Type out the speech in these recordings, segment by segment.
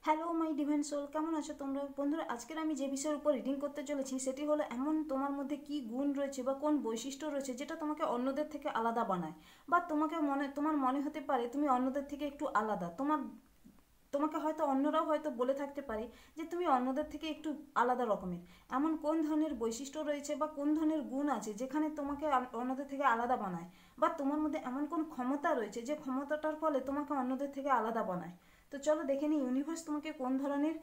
Hello my divine soul, কেমন আছো তোমরা বন্ধুরা? আজকের আমি যে বিষয়ের উপর রিডিং করতে চলেছি সেটি হলো এমন তোমার মধ্যে কি গুণ রয়েছে বা কোন বৈশিষ্ট্য রয়েছে যেটা তোমাকে অন্যদের থেকে আলাদা বানায়, বা তোমার মনে হতে পারে তুমি অন্যদের থেকে একটু আলাদা। তোমাকে হয়তো অন্যরাও হয়তো বলে থাকতে পারে যে তুমি অন্যদের থেকে একটু আলাদা রকমের। এমন কোন ধরনের বৈশিষ্ট্য রয়েছে বা কোন ধরনের গুণ আছে যেখানে তোমাকে অন্যদের থেকে আলাদা বানায়, বা তোমার মধ্যে এমন কোন ক্ষমতা রয়েছে যে ক্ষমতাটার ফলে তোমাকে অন্যদের থেকে আলাদা বানায়। তো চলো দেখে নিই ইউনিভার্স তোমাকে কোন ধরনের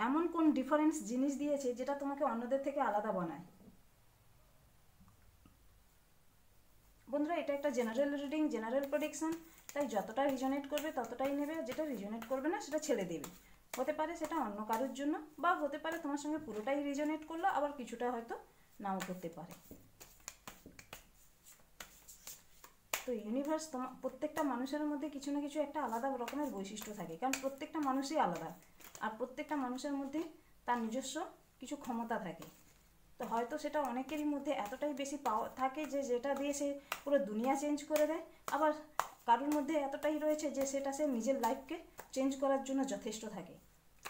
এমন কোন ডিফারেন্স জিনিস দিয়েছে যেটা তোমাকে অন্যদের থেকে আলাদা বানায়। বন্ধুরা, এটা একটা জেনারেল রিডিং, জেনারেল প্রেডিকশন, তাই যতটা রিজনেট করবে ততটাই নেবে, যেটা রিজনেট করবে না সেটা ছেড়ে দেবে। হতে পারে সেটা অন্য কারোর জন্য, বা হতে পারে তোমার সঙ্গে পুরোটাই রিজনেট করলো, আবার কিছুটা হয়তো নাও করতে পারে। তো ইউনিভার্স তোমার প্রত্যেকটা মানুষের মধ্যে কিছু না কিছু একটা আলাদা রকমের বৈশিষ্ট্য থাকে, কারণ প্রত্যেকটা মানুষই আলাদা, আর প্রত্যেকটা মানুষের মধ্যে তার নিজস্ব কিছু ক্ষমতা থাকে। তো হয়তো সেটা অনেকেরই মধ্যে এতটাই বেশি পাওয়ার থাকে যে যেটা দিয়ে সে পুরো দুনিয়া চেঞ্জ করে দেয়, আবার কারোর মধ্যে এতটাই রয়েছে যে সেটা সে নিজের লাইফকে চেঞ্জ করার জন্য যথেষ্ট থাকে।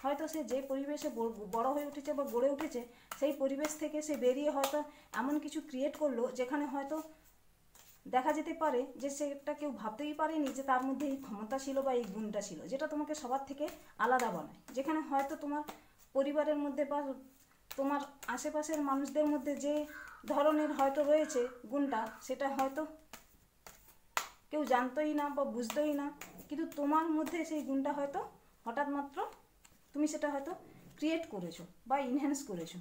হয়তো সে যে পরিবেশে বড় হয়ে উঠেছে বা গড়ে উঠেছে সেই পরিবেশ থেকে সে বেরিয়ে হয়তো এমন কিছু ক্রিয়েট করলো যেখানে হয়তো দেখা যেতে পারে যে সেটা কেউ ভাবতেই পারেনি যে তার মধ্যে এই ক্ষমতা ছিল বা এই গুণটা ছিল, যেটা তোমাকে সবার থেকে আলাদা বানায়। যেখানে হয়তো তোমার পরিবারের মধ্যে বা তোমার আশেপাশের মানুষদের মধ্যে যে ধরনের হয়তো রয়েছে গুণটা, সেটা হয়তো কেউ জানতোই না বা বুঝতোই না, কিন্তু তোমার মধ্যে সেই গুণটা হয়তো হঠাৎ মাত্র তুমি সেটা হয়তো ক্রিয়েট করেছো বা ইনহ্যান্স করেছো।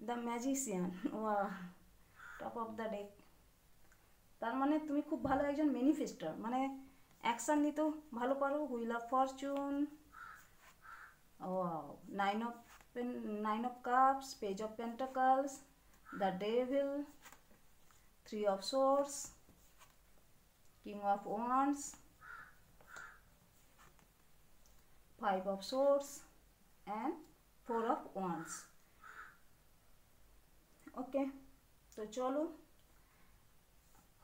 দ্য ম্যাজিশিয়ান, ওয়া, টপ অফ দ্য ডেক। তার মানে তুমি খুব ভালো একজন ম্যানিফেস্টার, মানে অ্যাকশান নিতেও ভালো পারো। Wheel of Fortune, wow, nine of cups, page of pentacles, the devil, three of swords, king of wands, five of swords and four of wands. ওকে, তো চলো,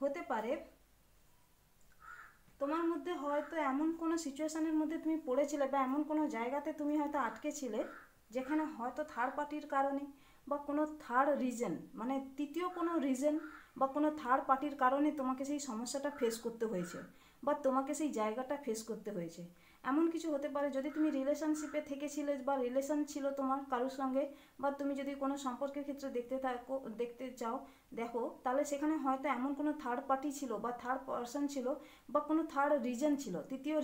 হতে পারে তোমার মধ্যে হয়তো এমন কোনো সিচুয়েশানের মধ্যে তুমি পড়েছিলে বা এমন কোনো জায়গাতে তুমি হয়তো আটকে ছিলে যেখানে হয়তো থার্ড পার্টির কারণে বা কোনো থার্ড রিজন, মানে তৃতীয় কোনো রিজন বা কোনো থার্ড পার্টির কারণে তোমাকে সেই সমস্যাটা ফেস করতে হয়েছে বা তোমাকে সেই জায়গাটা ফেস করতে হয়েছে। এমন কিছু হতে পারে যদি তুমি রিলেশনশিপে থেকেছিলে বা রিলেশন ছিল তোমার কারোর সঙ্গে, বা তুমি যদি কোনো সম্পর্কের ক্ষেত্রে দেখতে চাও দেখো, তাহলে সেখানে হয়তো এমন কোনো থার্ড পার্টি ছিল বা থার্ড পার্সন ছিল বা কোনো থার্ড রিজন ছিল, তৃতীয়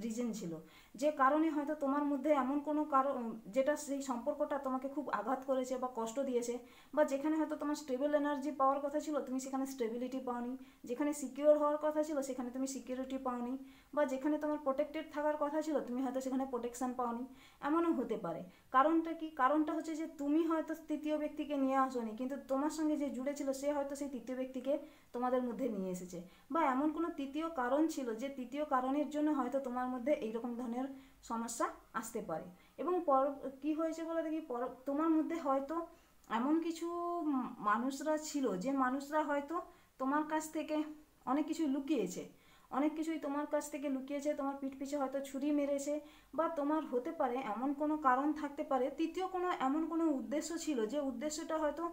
রিজন ছিল, যে কারণে হয়তো তোমার মধ্যে এমন কোনো কারণ যেটা সেই সম্পর্কটা তোমাকে খুব আঘাত করেছে বা কষ্ট দিয়েছে, বা যেখানে হয়তো তোমার স্টেবল এনার্জি পাওয়ার কথা ছিল তুমি সেখানে স্টেবিলিটি পাওনি, যেখানে সিকিওর হওয়ার কথা ছিল সেখানে তুমি সিকিউরিটি পাওনি, বা যেখানে তোমার প্রোটেক্টেড থাকার কথা ছিল তুমি হয়তো সেখানে প্রোটেকশন পাওনি। এমনও হতে পারে। কারণটা কি? কারণটা হচ্ছে যে তুমি হয়তো তৃতীয় ব্যক্তিকে নিয়ে আসোনি, কিন্তু তোমার সঙ্গে যে জুড়ে ছিল সে হয়তো সেই তৃতীয় ব্যক্তিকে তোমাদের মধ্যে নিয়ে এসেছে, বা এমন কোনো তৃতীয় কারণ ছিল যে তৃতীয় কারণের জন্য হয়তো তোমার মধ্যে এইরকম ধরনের সমস্যা আসতে পারে। এবং কি হয়েছে বলে দেখি, তোমার মধ্যে হয়তো এমন কিছু মানুষরা ছিল যে মানুষরা হয়তো তোমার কাছ থেকে অনেক কিছু লুকিয়েছে, অনেক কিছুই তোমার কাছ থেকে লুকিয়েছে, তোমার পিঠ পিছে হয়তো ছুরি মেরেছে, বা তোমার হতে পারে এমন কোনো কারণ থাকতে পারে, তৃতীয় কোনো এমন কোনো উদ্দেশ্য ছিল যে উদ্দেশ্যটা হয়তো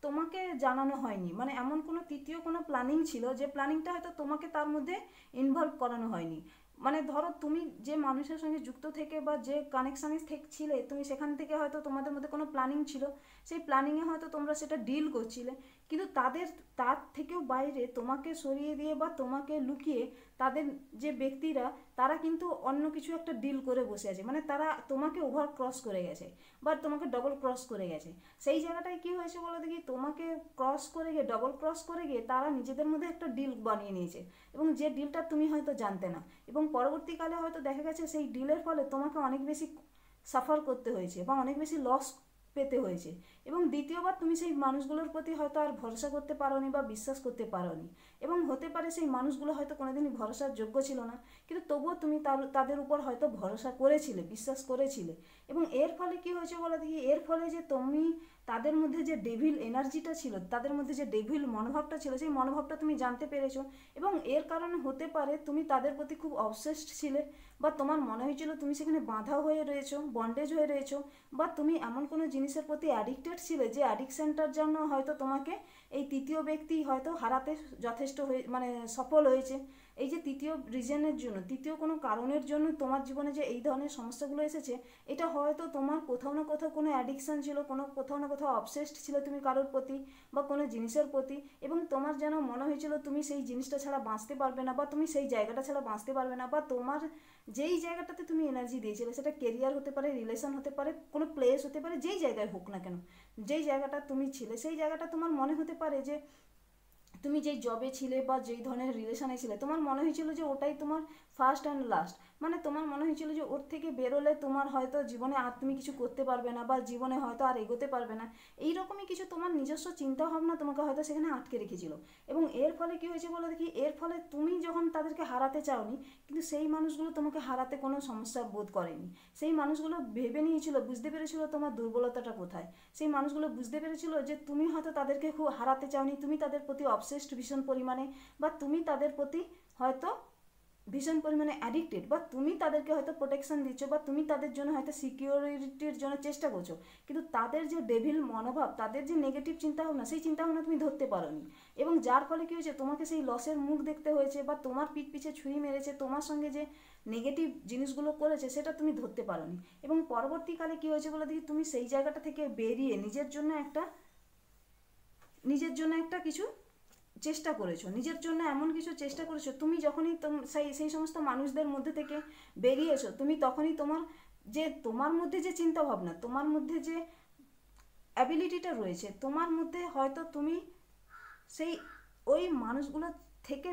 তোমাকে জানানো হয়নি, মানে এমন কোনো তৃতীয় কোনো প্ল্যানিং ছিল যে প্ল্যানিংটা হয়তো তোমাকে তার মধ্যে ইনভলভ করানো হয়নি। মানে ধরো তুমি যে মানুষের সঙ্গে যুক্ত থেকে বা যে কানেকশানে ছিলে তুমি সেখান থেকে হয়তো তোমাদের মধ্যে কোনো প্ল্যানিং ছিল, সেই প্ল্যানিংয়ে হয়তো তোমরা সেটা ডিল করছিলে, কিন্তু তার থেকেও বাইরে তোমাকে সরিয়ে দিয়ে বা তোমাকে লুকিয়ে তাদের যে ব্যক্তিরা তারা কিন্তু অন্য কিছু একটা ডিল করে বসে আছে, মানে তারা তোমাকে ওভার ক্রস করে গেছে বা তোমাকে ডবল ক্রস করে গেছে। সেই জায়গাটায় কি হয়েছে বলো দেখি, তোমাকে ক্রস করে গিয়ে ডবল ক্রস করে গিয়ে তারা নিজেদের মধ্যে একটা ডিল বানিয়ে নিয়েছে, এবং যে ডিলটা তুমি হয়তো জানতে না, এবং পরবর্তীকালে হয়তো দেখা গেছে সেই ডিলের ফলে তোমাকে অনেক বেশি সাফার করতে হয়েছে বা অনেক বেশি লস পেতে হয়েছে, এবং দ্বিতীয়বার তুমি সেই মানুষগুলোর প্রতি হয়তো আর ভরসা করতে পারোনি বা বিশ্বাস করতে পারোনি, এবং হতে পারে সেই মানুষগুলো হয়তো কোনোদিনই ভরসার যোগ্য ছিল না, কিন্তু তবুও তুমি তাদের উপর হয়তো ভরসা করেছিলে, বিশ্বাস করেছিলে। এবং এর ফলে কি হয়েছে বলো দেখি, এর ফলে যে তুমি তাদের মধ্যে যে ডেভিল এনার্জিটা ছিল, তাদের মধ্যে যে ডেভিল মনোভাবটা ছিল, সেই মনোভাবটা তুমি জানতে পেরেছো। এবং এর কারণে হতে পারে তুমি তাদের প্রতি খুব অবসেসড ছিলে, বা তোমার মনে হয়েছিল তুমি সেখানে বাঁধা হয়ে রয়েছো, বন্ডেজ হয়ে রয়েছো, বা তুমি এমন কোনো জিনিসের প্রতি অ্যাডিক্টেড ছিলে যে অ্যাডিকশানটার জন্য হয়তো তোমাকে এই তৃতীয় ব্যক্তি হয়তো হারাতে যথেষ্ট হয়ে মানে সফল হয়েছে। এই যে তৃতীয় রিজনের জন্য, তৃতীয় কোনো কারণের জন্য তোমার জীবনে যে এই ধরনের সমস্যাগুলো এসেছে, এটা হয়তো তোমার কোথাও না কোথাও কোনো অ্যাডিকশান ছিল, কোথাও না কোথাও অবসেসড ছিল তুমি কারোর প্রতি বা কোনো জিনিসের প্রতি, এবং তোমার যেন মনে হয়েছিল তুমি সেই জিনিসটা ছাড়া বাঁচতে পারবে না, বা তুমি সেই জায়গাটা ছাড়া বাঁচতে পারবে না, বা তোমার যেই জায়গাটাতে তুমি এনার্জি দিয়েছিলে, সেটা কেরিয়ার হতে পারে, রিলেশন হতে পারে, কোনো প্লেস হতে পারে, যেই জায়গায় হোক না কেন, যেই জায়গাটা তুমি ছিলে, সেই জায়গাটা তোমার মনে হতে পারে যে তুমি যেই জবে ছিলে বা যেই ধরনের রিলেশনে ছিলে, তোমার মনে হয়েছিল যে ওটাই তোমার ফার্স্ট অ্যান্ড লাস্ট। মানে তোমার মনে হয়েছিল যে ওর থেকে বেরোলে তোমার হয়তো জীবনে আর তুমি কিছু করতে পারবে না, বা জীবনে হয়তো আর এগোতে পারবে না। এইরকমই কিছু তোমার নিজস্ব চিন্তাভাবনা তোমাকে হয়তো সেখানে আটকে রেখেছিল। এবং এর ফলে কি হয়েছে বলো দেখি, এর ফলে তুমি যখন তাদেরকে হারাতে চাওনি, কিন্তু সেই মানুষগুলো তোমাকে হারাতে কোনো সমস্যা বোধ করেনি। সেই মানুষগুলো ভেবে নিয়েছিল, বুঝতে পেরেছিল তোমার দুর্বলতাটা কোথায়। সেই মানুষগুলো বুঝতে পেরেছিল যে তুমি হয়তো তাদেরকে খুব হারাতে চাওনি, তুমি তাদের প্রতি অবসেসড ভীষণ পরিমাণে, বা তুমি তাদের প্রতি হয়তো ভীষণ পরিমাণে অ্যাডিক্টেড, বা তুমি তাদেরকে হয়তো প্রোটেকশন দিচ্ছ, বা তুমি তাদের জন্য হয়তো সিকিউরিটির জন্য চেষ্টা করছো, কিন্তু তাদের যে ডেভিল মনোভাব, তাদের যে নেগেটিভ চিন্তাভাবনা, সেই চিন্তাভাবনা তুমি ধরতে পারোনি। এবং যার ফলে কী হয়েছে, তোমাকে সেই লসের মুখ দেখতে হয়েছে, বা তোমার পিঠ পিছে ছুরি মেরেছে, তোমার সঙ্গে যে নেগেটিভ জিনিসগুলো করেছে সেটা তুমি ধরতে পারোনি। এবং পরবর্তীকালে কী হয়েছে বলে দেখি, তুমি সেই জায়গাটা থেকে বেরিয়ে নিজের জন্য একটা কিছু চেষ্টা করেছো, নিজের জন্য এমন কিছু চেষ্টা করেছো। তুমি যখনই সেই সমস্ত মানুষদের মধ্যে থেকে বেরিয়েছো, তুমি তখনই তোমার মধ্যে যে চিন্তা ভাবনা, তোমার মধ্যে যে অ্যাবিলিটিটা রয়েছে, তোমার মধ্যে হয়তো তুমি সেই ওই মানুষগুলো থেকে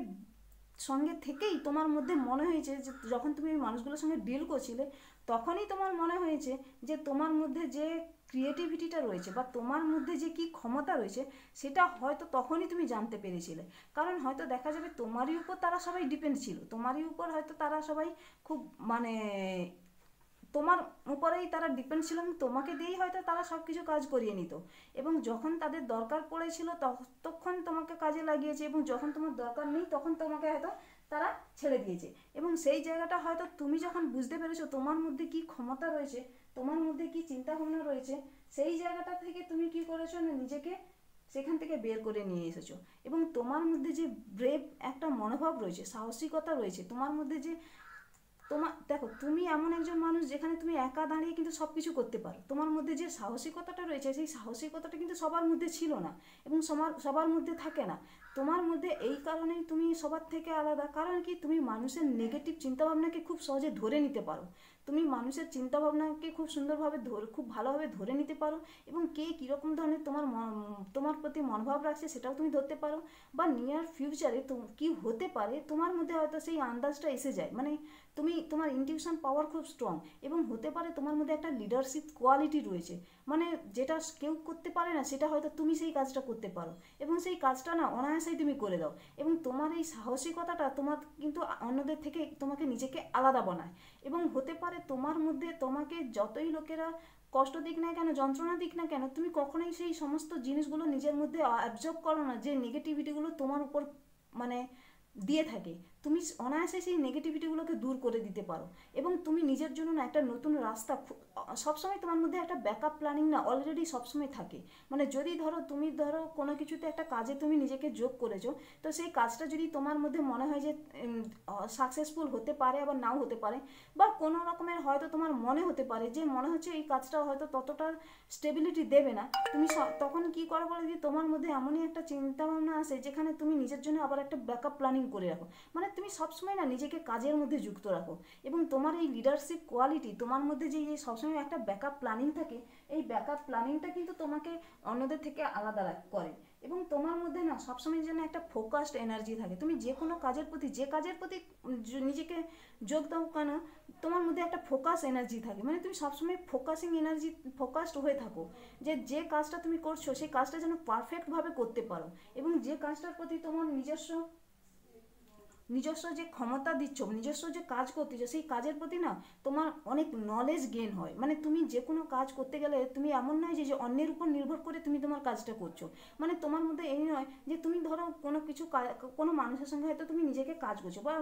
সঙ্গে থেকেই তোমার মধ্যে মনে হয়েছে যে যখন তুমি ওই মানুষগুলোর সঙ্গে ডিল করছিলে, তখনই তোমার মনে হয়েছে যে তোমার মধ্যে যে ক্রিয়েটিভিটিটা রয়েছে, বা তোমার মধ্যে যে কি ক্ষমতা রয়েছে, সেটা হয়তো তখনই তুমি জানতে পেরেছিলে। কারণ হয়তো দেখা যাবে তোমারই উপর তারা সবাই ডিপেন্ড ছিল, তোমারই উপর হয়তো তারা সবাই খুব মানে তোমার উপরেই তারা ডিপেন্ড ছিল, এবং তোমাকে দিয়েই হয়তো তারা সব কিছু কাজ করিয়ে নিত। এবং যখন তাদের দরকার পড়েছিল ততক্ষণ তোমাকে কাজে লাগিয়েছে, এবং যখন তোমার দরকার নেই তখন তোমাকে হয়তো তারা ছেড়ে দিয়েছে। এবং সেই জায়গাটা হয়তো তুমি যখন বুঝতে পেরেছো তোমার মধ্যে কি ক্ষমতা রয়েছে, তোমার মধ্যে কি চিন্তাভাবনা রয়েছে, সেই জায়গাটা থেকে তুমি কি করেছো না, নিজেকে সেখান থেকে বের করে নিয়ে এসেছো। এবং তোমার মধ্যে যে ব্রেভ একটা মনোভাব রয়েছে, সাহসিকতা রয়েছে, তোমার মধ্যে যে দেখো তুমি এমন একজন মানুষ যেখানে তুমি একা দাঁড়িয়ে কিন্তু সব কিছু করতে পারো। তোমার মধ্যে যে সাহসিকতাটা রয়েছে, সেই সাহসিকতাটা কিন্তু সবার মধ্যে ছিল না, এবং সবার মধ্যে থাকে না। তোমার মধ্যে এই কারণেই তুমি সবার থেকে আলাদা, কারণ কি তুমি মানুষের নেগেটিভ চিন্তাভাবনাকে খুব সহজে ধরে নিতে পারো। তুমি মানুষের চিন্তাভাবনাকে খুব সুন্দরভাবে খুব ভালোভাবে ধরে নিতে পারো, এবং কে কীরকম ধরনের তোমার প্রতি মনোভাব রাখছে সেটাও তুমি ধরতে পারো। বা নিয়ার ফিউচারে কি হতে পারে তোমার মধ্যে হয়তো সেই আন্দাজটা এসে যায়। মানে তোমার ইনটিউশন পাওয়ার খুব স্ট্রং, এবং হতে পারে তোমার মধ্যে একটা লিডারশিপ কোয়ালিটি রয়েছে, মানে যেটা কেউ করতে পারে না, সেটা হয়তো তুমি সেই কাজটা করতে পারো, এবং সেই কাজটা না অনায়াসেই তুমি করে দাও। এবং তোমার এই সাহসিকতাটা তোমার কিন্তু অন্যদের থেকে তোমাকে নিজেকে আলাদা বানায়। এবং হতে পারে তোমার মধ্যে তোমাকে যতই লোকেরা কষ্ট দিক না কেন, যন্ত্রণা দিক না কেন, তুমি কখনোই সেই সমস্ত জিনিসগুলো নিজের মধ্যে অ্যাবজর্ব করো না, যে নেগেটিভিটিগুলো তোমার উপর মানে দিয়ে থাকে। তুমি অনায়াসে সেই নেগেটিভিটিগুলোকে দূর করে দিতে পারো, এবং তুমি নিজের জন্য না একটা নতুন রাস্তা সবসময় তোমার মধ্যে একটা ব্যাকআপ প্ল্যানিং না অলরেডি সবসময় থাকে। মানে যদি তুমি ধরো কোনো কিছুতে একটা কাজে তুমি নিজেকে যোগ করেছো, তো সেই কাজটা যদি তোমার মধ্যে মনে হয় যে সাকসেসফুল হতে পারে আবার নাও হতে পারে, বা কোনো রকমের হয়তো তোমার মনে হতে পারে যে মনে হচ্ছে এই কাজটা হয়তো ততটা স্টেবিলিটি দেবে না, তুমি তখন কি করো বলে যে তোমার মধ্যে এমনই একটা চিন্তাভাবনা আসে যেখানে তুমি নিজের জন্য আবার একটা ব্যাকআপ প্ল্যানিং করে রাখো। মানে তুমি সবসময় না নিজেকে কাজের মধ্যে যুক্ত রাখো, এবং তোমার এই লিডারশিপ কোয়ালিটি, তোমার মধ্যে যে সবসময় একটা ব্যাকআপ প্ল্যানিং থাকে, এই ব্যাকআপ প্ল্যানিংটা কিন্তু তোমাকে অন্যদের থেকে আলাদা করে। এবং তোমার মধ্যে না সবসময় যেন একটা ফোকাসড এনার্জি থাকে। তুমি যে কোনো কাজের প্রতি নিজেকে যোগ দাও কেন, তোমার মধ্যে একটা ফোকাস এনার্জি থাকে। মানে তুমি সবসময় ফোকাসড হয়ে থাকো, যে কাজটা তুমি করছো সেই কাজটা যেন পারফেক্টভাবে করতে পারো, এবং যে কাজটার প্রতি তোমার নিজস্ব নিজস্ব যে ক্ষমতা দিচ্ছ, নিজস্ব যে কাজ করতেছো, সেই কাজের প্রতি না তোমার অনেক নলেজ গেন হয়। মানে তুমি যে কোনো কাজ করতে গেলে তুমি এমন নয় যে অন্যের উপর নির্ভর করে তুমি তোমার কাজটা করছো। মানে তোমার মধ্যে এই নয় যে তুমি ধরো কোনো কিছু কোনো মানুষের সঙ্গে হয়তো তুমি নিজেকে কাজ করছো, বা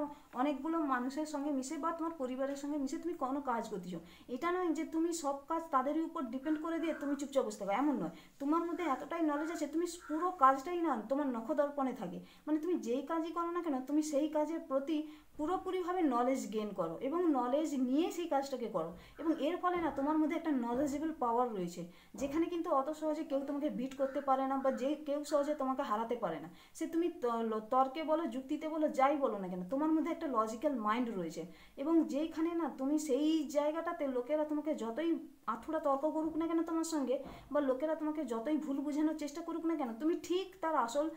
অনেকগুলো মানুষের সঙ্গে মিশে বা তোমার পরিবারের সঙ্গে মিশে তুমি কোনো কাজ করতেছো। এটা নয় যে তুমি সব কাজ তাদেরই উপর ডিপেন্ড করে দিয়ে তুমি চুপচাপ বসে থাকো, এমন নয়। তোমার মধ্যে এতটাই নলেজ আছে, তুমি পুরো কাজটাই না তোমার নখদর্পণে থাকে। মানে তুমি যেই কাজই করো না কেন, তুমি সেই কাজের প্রতি পুরোপুরিভাবে নলেজ গেইন করো এবং নলেজ নিয়ে সেই কাজটাকে করো। এবং এর ফলে না তোমার মধ্যে একটা নলেজেবল পাওয়ার রয়েছে, যেখানে কিন্তু অত সহজে কেউ তোমাকে বিট করতে পারে না, বা যে কেউ সহজে তোমাকে হারাতে পারে না। সে তুমি তর্কে বলো, যুক্তিতে বলো, যাই বলো না কেন, তোমার মধ্যে একটা লজিক্যাল মাইন্ড রয়েছে। এবং যেইখানে না তুমি সেই জায়গাটাতে লোকেরা তোমাকে যতই আথুরা তর্ক করুক না কেন তোমার সঙ্গে, বা লোকেরা তোমাকে যতই ভুল বোঝানোর চেষ্টা করুক না কেন, তুমি ঠিক তার আসল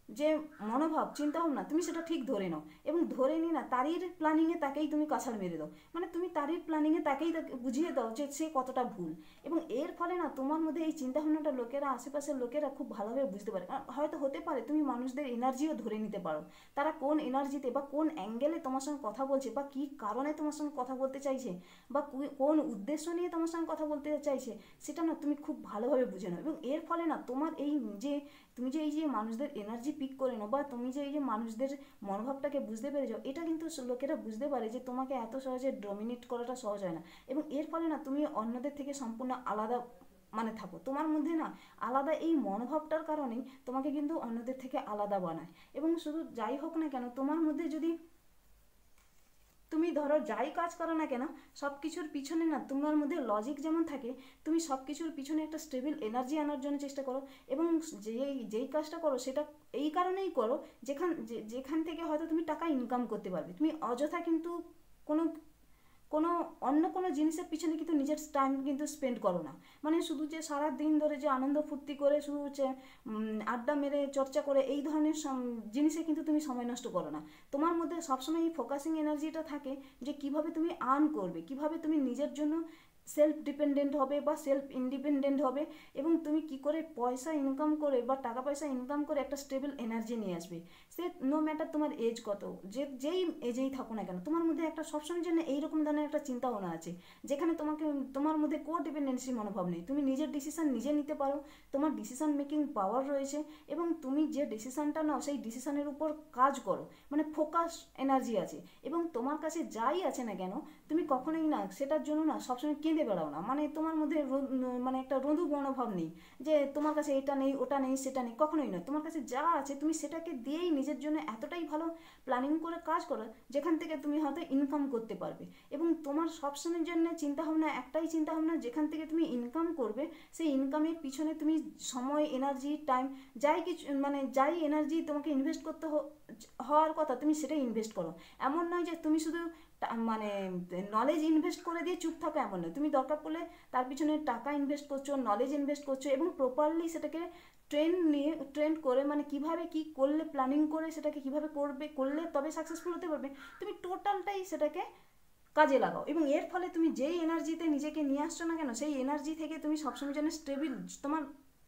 যে মনোভাব চিন্তা ভাবনা তুমি সেটা ঠিক ধরে নাও, এবং ধরে নিয়ে না তারই প্ল্যানিংয়ে তাকেই তুমি কাছাড় মেরে দাও। মানে তুমি তারই প্ল্যানিংয়ে তাকেই বুঝিয়ে দাও যে সে কতটা ভুল। এবং এর ফলে না তোমার মধ্যে এই চিন্তাভাবনাটা লোকেরা, আশেপাশের লোকেরা খুব ভালোভাবে বুঝতে পারে। হয়তো হতে পারে তুমি মানুষদের এনার্জিও ধরে নিতে পারো, তারা কোন এনার্জিতে বা কোন অ্যাঙ্গেলে তোমার সঙ্গে কথা বলছে, বা কী কারণে তোমার সঙ্গে কথা বলতে চাইছে, বা কোন উদ্দেশ্য নিয়ে তোমার সঙ্গে কথা বলতে চাইছে, সেটা না তুমি খুব ভালোভাবে বুঝে নাও। এবং এর ফলে না তোমার এই যে তুমি যে এই যে মানুষদের এনার্জি পিক করে নাও, বা তুমি যে এই যে মানুষদের মনোভাবটাকে বুঝতে পেরে যাও, এটা কিন্তু লোকেরা বুঝতে পারে যে তোমাকে এত সহজে ডমিনেট করাটা সহজ হয় না। এবং এর ফলে না তুমি অন্যদের থেকে সম্পূর্ণ আলাদা মানে থাকো। তোমার মধ্যে না আলাদা এই মনোভাবটার কারণেই তোমাকে কিন্তু অন্যদের থেকে আলাদা বানায়। এবং শুধু যাই হোক না কেন, তোমার মধ্যে যদি তুমি ধরো যাই কাজ করো না কেন, সব কিছুর পিছনে না তোমার মধ্যে লজিক যেমন থাকে, তুমি সব কিছুর পিছনে একটা স্টেবল এনার্জি আনার জন্য চেষ্টা করো। এবং যেই কাজটা করো সেটা এই কারণেই করো যেখান থেকে হয়তো তুমি টাকা ইনকাম করতে পারবে। তুমি অযথা কিন্তু কোনো কোনো অন্য কোনো জিনিসের পিছনে কিন্তু নিজের টাইম কিন্তু স্পেন্ড করো না। মানে শুধু যে সারা দিন ধরে যে আনন্দ ফুর্তি করে শুধু হচ্ছে আড্ডা মেরে চর্চা করে এই ধরনের জিনিসে কিন্তু তুমি সময় নষ্ট করো না। তোমার মধ্যে সবসময় এই ফোকাসিং এনার্জিটা থাকে যে কিভাবে তুমি আর্ন করবে, কিভাবে তুমি নিজের জন্য সেলফ ডিপেন্ডেন্ট হবে বা সেলফ ইন্ডিপেন্ডেন্ট হবে, এবং তুমি কি করে পয়সা ইনকাম করে বা টাকা পয়সা ইনকাম করে একটা স্টেবল এনার্জি নিয়ে আসবে। সে নো ম্যাটার তোমার এজ কত, যেই এজেই থাকো না কেন, তোমার মধ্যে একটা সবসময়ের জন্য এইরকম ধরনের একটা চিন্তা ভাবনা আছে, যেখানে তোমার মধ্যে কো ডিপেন্ডেন্সি মনোভাব নেই। তুমি নিজের ডিসিশন নিজে নিতে পারো, তোমার ডিসিশন মেকিং পাওয়ার রয়েছে, এবং তুমি যে ডিসিশনটা নাও সেই ডিসিশনের উপর কাজ করো। মানে ফোকাস এনার্জি আছে, এবং তোমার কাছে যাই আছে না কেন, তুমি কখনোই না সেটার জন্য না সবসময় কেঁদে বেড়াও না। মানে তোমার মধ্যে মানে একটা রোদু মনোভাব নেই যে তোমার কাছে এটা নেই, ওটা নেই, সেটা নেই, কখনোই নয়। তোমার কাছে যা আছে তুমি সেটাকে দিয়েই নিজের জন্য এতটাই ভালো প্ল্যানিং করে কাজ করো, যেখান থেকে তুমি হয়তো ইনকাম করতে পারবে। এবং তোমার সবসময়ের জন্য চিন্তাভাবনা একটাই চিন্তাভাবনা, যেখান থেকে তুমি ইনকাম করবে সেই ইনকামের পিছনে তুমি সময়, এনার্জি, টাইম, যাই কিছু মানে যাই এনার্জি তোমাকে ইনভেস্ট করতে হওয়ার কথা তুমি সেটাই ইনভেস্ট করো। এমন নয় যে তুমি শুধু মানে নলেজ ইনভেস্ট করে দিয়ে চুপ থাকো, এমন নয়। তুমি দরকার পড়লে তার পিছনে টাকা ইনভেস্ট করছো, নলেজ ইনভেস্ট করছো, এবং প্রপারলি সেটাকে ট্রেন্ড করে, মানে কিভাবে কি করলে প্ল্যানিং করে সেটাকে কিভাবে করলে তবে সাকসেসফুল হতে পারবে, তুমি টোটালটাই সেটাকে কাজে লাগাও। এবং এর ফলে তুমি যেই এনার্জিতে নিজেকে নিয়ে আসছো না কেন, সেই এনার্জি থেকে তুমি সবসময় যেন স্টেবিল, তোমার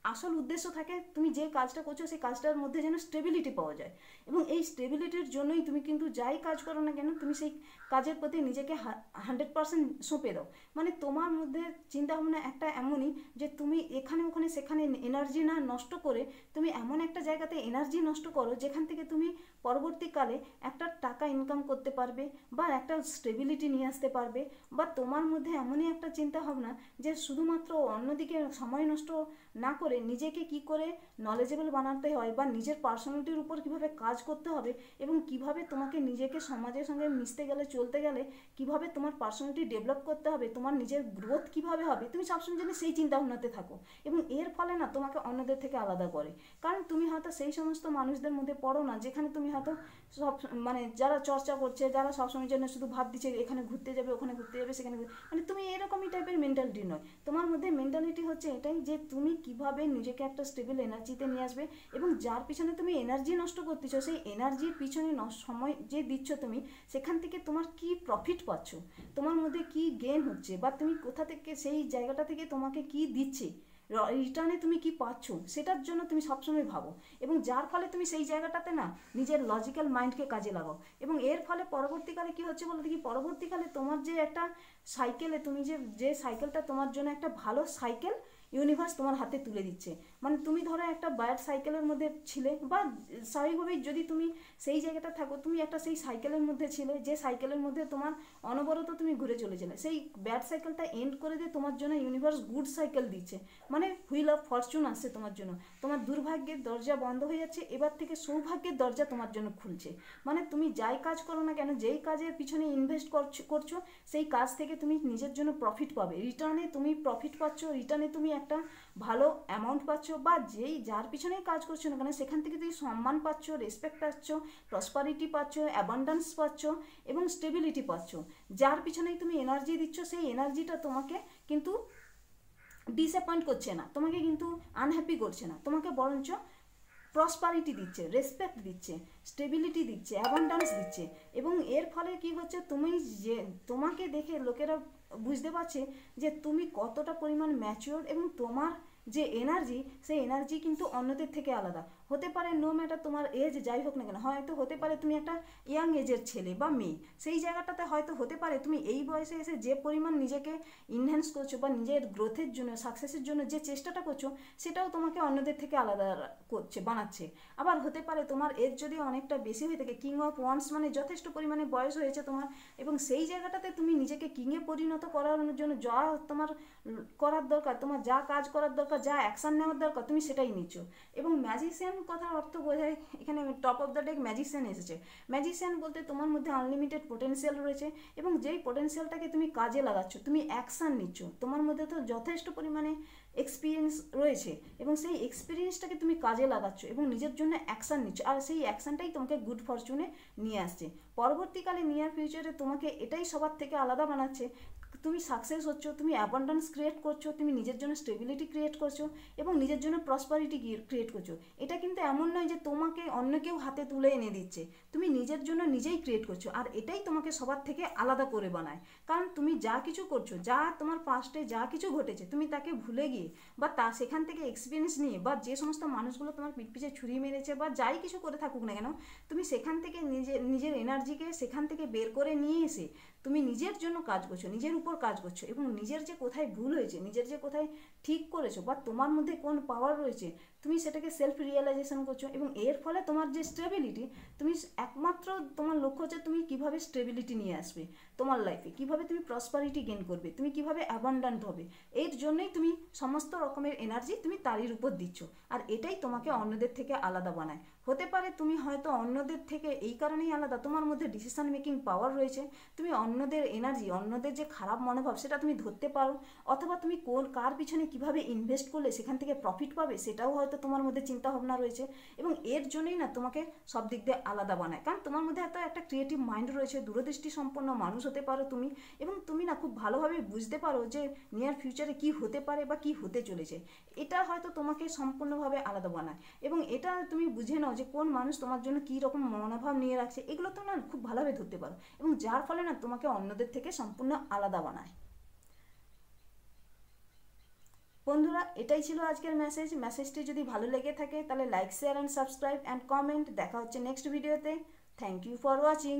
আসল উদ্দেশ্য থাকে তুমি যে কাজটা করছো সেই কাজটার মধ্যে যেন স্টেবিলিটি পাওয়া যায়। এবং এই স্টেবিলিটির জন্যই তুমি কিন্তু যাই কাজ করো না কেন, তুমি সেই কাজের প্রতি নিজেকে 100% সঁপে দাও। মানে তোমার মধ্যে চিন্তাভাবনা একটা এমনই যে তুমি এখানে ওখানে সেখানে এনার্জি না নষ্ট করে তুমি এমন একটা জায়গাতে এনার্জি নষ্ট করো যেখান থেকে তুমি পরবর্তীকালে একটা টাকা ইনকাম করতে পারবে, বা একটা স্টেবিলিটি নিয়ে আসতে পারবে। বা তোমার মধ্যে এমনই একটা চিন্তাভাবনা যে শুধুমাত্র অন্যদিকে সময় নষ্ট না করে নিজেকে কি করে নলেজেবল বানাতে হয়, বা নিজের পার্সোনালিটির উপর কিভাবে কাজ করতে হবে, এবং কিভাবে তোমাকে নিজেকে সমাজের সঙ্গে মিশতে গেলে, চলতে গেলে কিভাবে তোমার পার্সোনালিটি ডেভেলপ করতে হবে, তোমার নিজের গ্রোথ কিভাবে হবে, তুমি সবসময় যেন সেই চিন্তা ভাবনাতে থাকো। এবং এর ফলে না তোমাকে অন্যদের থেকে আলাদা করে। কারণ তুমি হয়তো সেই সমস্ত মানুষদের মধ্যে পড়ো না যেখানে তুমি হয়তো সব মানে যারা চর্চা করছে, যারা সবসময়ের জন্য শুধু ভাব দিচ্ছে এখানে ঘুরতে যাবে, ওখানে ঘুরতে যাবে, সেখানে মানে তুমি এরকমই টাইপের মেন্টালিটি নয়। তোমার মধ্যে মেন্টালিটি হচ্ছে এটাই যে তুমি কিভাবে নিজেকে একটা স্টেবল এনার্জিতে নিয়ে আসবে, এবং যার পিছনে তুমি এনার্জি নষ্ট করতেছো সেই এনার্জির পিছনে সময় যে দিচ্ছ তুমি, সেখান থেকে তোমার কি প্রফিট পাচ্ছ, তোমার মধ্যে কি গেইন হচ্ছে, বা তুমি কোথা থেকে সেই জায়গাটা থেকে তোমাকে কি দিচ্ছে, রিটার্নে তুমি কি পাচ্ছ সেটার জন্য তুমি সবসময় ভাবো, এবং যার ফলে তুমি সেই জায়গাটাতে না নিজের লজিক্যাল মাইন্ডকে কাজে লাগাও। এবং এর ফলে পরবর্তীকালে কি হচ্ছে বলতে কি, পরবর্তীকালে তোমার যে একটা সাইকেলে তুমি যে সাইকেলটা তোমার জন্য একটা ভালো সাইকেল ইউনিভার্স তোমার হাতে তুলে দিচ্ছে। মানে তুমি ধরো একটা ব্যাড সাইকেলের মধ্যে ছিলে, বা স্বাভাবিকভাবেই যদি তুমি সেই জায়গাটা থাকো, তুমি একটা সেই সাইকেলের মধ্যে ছিলে যে সাইকেলের মধ্যে তোমার অনবরত তুমি ঘুরে চলেছিলে, সেই ব্যাড সাইকেলটা এন্ড করে দিয়ে তোমার জন্য ইউনিভার্স গুড সাইকেল দিচ্ছে। মানে হুইল অফ ফরচুন আসছে তোমার জন্য, তোমার দুর্ভাগ্যের দরজা বন্ধ হয়ে যাচ্ছে, এবার থেকে সৌভাগ্যের দরজা তোমার জন্য খুলছে। মানে তুমি যাই কাজ করো না কেন, যেই কাজের পিছনে ইনভেস্ট করছো সেই কাজ থেকে তুমি নিজের জন্য প্রফিট পাবে, রিটার্নে তুমি প্রফিট পাচ্ছ, রিটার্নে তুমি একটা ভালো অ্যামাউন্ট পাচ্ছ, বা যার পিছনেই কাজ করছো না কেন সেখান থেকে তুমি সম্মান পাচ্ছ, রেসপেক্ট পাচ্ছ, প্রসপারিটি পাচ্ছ, অ্যাবান্ডেন্স পাচ্ছ এবং স্টেবিলিটি পাচ্ছ। যার পিছনেই তুমি এনার্জি দিচ্ছ সেই এনার্জিটা তোমাকে কিন্তু ডিসঅ্যাপয়েন্ট করছে না, তোমাকে কিন্তু আনহ্যাপি করছে না, তোমাকে বরঞ্চ প্রসপারিটি দিচ্ছে, রেসপেক্ট দিচ্ছে, স্টেবিলিটি দিচ্ছে, অ্যাবান্ডেন্স দিচ্ছে। এবং এর ফলে কি হচ্ছে, তুমি যে তোমাকে দেখে লোকেরা বুঝতে পারছে যে তুমি কতটা পরিমাণ ম্যাচিওর, এবং তোমার যে এনার্জি সেই এনার্জি কিন্তু অন্যদের থেকে আলাদা। হতে পারে নো ম্যাটার তোমার এজ যাই হোক না কেন, হয়তো হতে পারে তুমি একটা ইয়াং এজের ছেলে বা মেয়ে, সেই জায়গাটাতে হয়তো হতে পারে তুমি এই বয়সে এসে যে পরিমাণ নিজেকে ইনহ্যান্স করছো বা নিজের গ্রোথের জন্য, সাকসেসের জন্য যে চেষ্টাটা করছো সেটাও তোমাকে অন্যদের থেকে আলাদা করছে, বানাচ্ছে। আবার হতে পারে তোমার এজ যদি অনেকটা বেশি হয়ে থাকে, কিং অফ ওয়ান্স মানে যথেষ্ট পরিমাণে বয়স হয়েছে তোমার, এবং সেই জায়গাটাতে তুমি নিজেকে কিংয়ে পরিণত করার জন্য যা তোমার করার দরকার, তোমার যা কাজ করার দরকার, যা অ্যাকশান নেওয়ার দরকার তুমি সেটাই নিচ্ছ। এবং ম্যাজিশিয়ান কথার অর্থ বোঝায় এখানে top of the deck magician এসেছে। ম্যাজিশিয়ান বলতে তোমার মধ্যে আনলিমিটেড পোটেনশিয়াল রয়েছে, এবং যেই পোটেনশিয়ালটাকে তুমি কাজে লাগাচ্ছ, তুমি অ্যাকশান নিচ্ছ, তোমার মধ্যে তো যথেষ্ট পরিমাণে এক্সপিরিয়েন্স রয়েছে, এবং সেই এক্সপিরিয়েন্সটাকে তুমি কাজে লাগাচ্ছ এবং নিজের জন্য অ্যাকশান নিচ্ছ, আর সেই অ্যাকশানটাই তোমাকে গুড ফরচুনে নিয়ে আসছে। পরবর্তীকালে নিয়ার ফিউচারে তোমাকে এটাই সবার থেকে আলাদা বানাচ্ছে, তুমি সাকসেস হচ্ছ, তুমি অ্যাবান্ডেন্স ক্রিয়েট করছো, তুমি নিজের জন্য স্টেবিলিটি ক্রিয়েট করছো এবং নিজের জন্য প্রসপারিটি ক্রিয়েট করছো। এটা কিন্তু এমন নয় যে তোমাকে অন্য কেউ হাতে তুলে এনে দিচ্ছে, তুমি নিজের জন্য নিজেই ক্রিয়েট করছো, আর এটাই তোমাকে সবার থেকে আলাদা করে বানায়। কারণ তুমি যা কিছু করছো, যা তোমার পাস্টে যা কিছু ঘটেছে তুমি তাকে ভুলে গিয়ে বা সেখান থেকে এক্সপিরিয়েন্স নিয়ে, বা যে সমস্ত মানুষগুলো তোমার পিঠ পিছে ছুরি মেরেছে বা যাই কিছু করে থাকুক না কেন, তুমি সেখান থেকে নিজের এনার্জিকে সেখান থেকে বের করে নিয়ে এসে তুমি নিজের জন্য কাজ করছো, নিজের উপর কাজ করছো, এবং নিজের যে কোথায় ভুল হয়েছে, নিজের যে কোথায় ঠিক করেছো, বা তোমার মধ্যে কোন পাওয়ার রয়েছে তুমি সেটাকে সেলফ রিয়েলাইজেশন করছো। এবং এর ফলে তোমার যে স্টেবিলিটি, তুমি একমাত্র তোমার লক্ষ্য হচ্ছে তুমি কিভাবে স্টেবিলিটি নিয়ে আসবে তোমার লাইফে, কিভাবে তুমি প্রসপারিটি গেইন করবে, তুমি কিভাবে অ্যাবান্ডেন্ট হবে, এর জন্যই তুমি সমস্ত রকমের এনার্জি তুমি তারই উপর দিচ্ছ, আর এটাই তোমাকে অন্যদের থেকে আলাদা বানায়। হতে পারে তুমি হয়তো অন্যদের থেকে এই কারণেই আলাদা, তোমার মধ্যে ডিসিশন মেকিং পাওয়ার রয়েছে, তুমি অন্যদের এনার্জি, অন্যদের যে খারাপ মনোভাব সেটা তুমি ধরতে পারো, অথবা তুমি কার পিছনে কিভাবে ইনভেস্ট করলে সেখান থেকে প্রফিট পাবে সেটাও হয়তো তোমার মধ্যে চিন্তা ভাবনা রয়েছে, এবং এর জন্যই না তোমাকে সব দিক দিয়ে আলাদা বানায়। কারণ তোমার মধ্যে এত একটা ক্রিয়েটিভ মাইন্ড রয়েছে, দূরদৃষ্টি সম্পন্ন মানুষ হতে পারো তুমি, এবং তুমি না খুব ভালোভাবে বুঝতে পারো যে নিয়ার ফিউচারে কি হতে পারে বা কি হতে চলেছে, এটা হয়তো তোমাকে সম্পূর্ণভাবে আলাদা বানায়। এবং এটা তুমি বুঝে নাও যে কোন মানুষ তোমার জন্য কী রকম মনোভাব নিয়ে রাখছে, এগুলো তো না খুব ভালোভাবে ধরতে পারো, এবং যার ফলে না তোমাকে অন্যদের থেকে সম্পূর্ণ আলাদা বানায়। বন্ধুরা, এটাই ছিল আজকের মেসেজটি যদি ভালো লেগে থাকে তাহলে like, share and subscribe and comment. দেখা হচ্ছে নেক্সট ভিডিওতে। Thank you for watching.